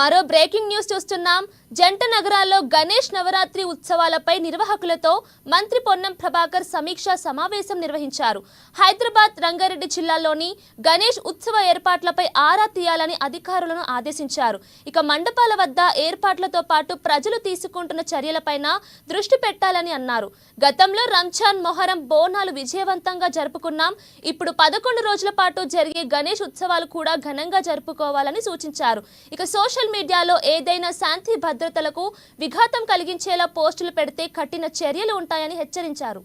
మరో breaking news చూస్తున్నాం. జంట నగరాల్లో గణేష్ నవరాత్రి ఉత్సవాలపై నిర్వాహకులతో మంత్రి పొన్నం ప్రభాకర్ సమీక్షా సమావేశం నిర్వహించారు. హైదరాబాద్, రంగారెడ్డి జిల్లాల్లోని గణేష్ ఉత్సవ ఏర్పాట్లపై ఆరా తీయాలని అధికారులను ఆదేశించారు. ఇక మండపాల వద్ద ఏర్పాట్లతో పాటు ప్రజలు తీసుకుంటున్న చర్యలపైన దృష్టి పెట్టాలని అన్నారు. గతంలో రంజాన్, మొహరం, బోనాలు విజయవంతంగా జరుపుకున్నాం. ఇప్పుడు 11 రోజుల పాటు జరిగే గణేష్ ఉత్సవాలు కూడా ఘనంగా జరుపుకోవాలని సూచించారు. ఇక సోషల్ మీడియాలో ఏదైనా శాంతి భద్రతలకు విఘాతం కలిగించేలా పోస్టులు పెడితే కఠిన చర్యలు ఉంటాయని హెచ్చరించారు.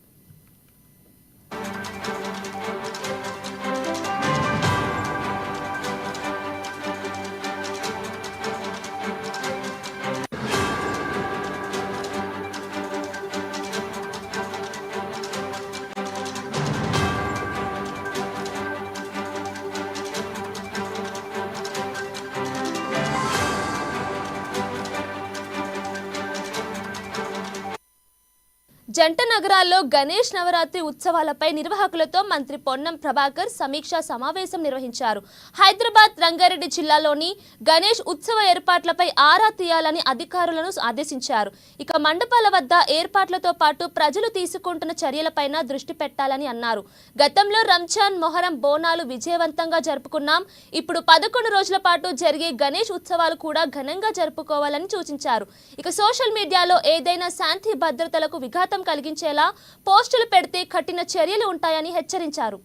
జంట నగరాల్లో గణేష్ నవరాత్రి ఉత్సవాలపై నిర్వాహకులతో మంత్రి పొన్నం ప్రభాకర్ సమీక్షా సమావేశం నిర్వహించారు. హైదరాబాద్, రంగారెడ్డి జిల్లాలోని గణేష్ ఉత్సవ ఏర్పాట్లపై ఆరా తీయాలని అధికారులను ఆదేశించారు. ఇక మండపాల వద్ద ఏర్పాట్లతో పాటు ప్రజలు తీసుకుంటున్న చర్యలపైన దృష్టి పెట్టాలని అన్నారు. గతంలో రంజాన్, మొహరం, బోనాలు విజయవంతంగా జరుపుకున్నాం. ఇప్పుడు 11 రోజుల పాటు జరిగే గణేష్ ఉత్సవాలు కూడా ఘనంగా జరుపుకోవాలని సూచించారు. ఇక సోషల్ మీడియాలో ఏదైనా శాంతి భద్రతలకు విఘాతం కలిగించేలా పోస్టులు పెడితే కఠిన చర్యలు ఉంటాయని హెచ్చరించారు.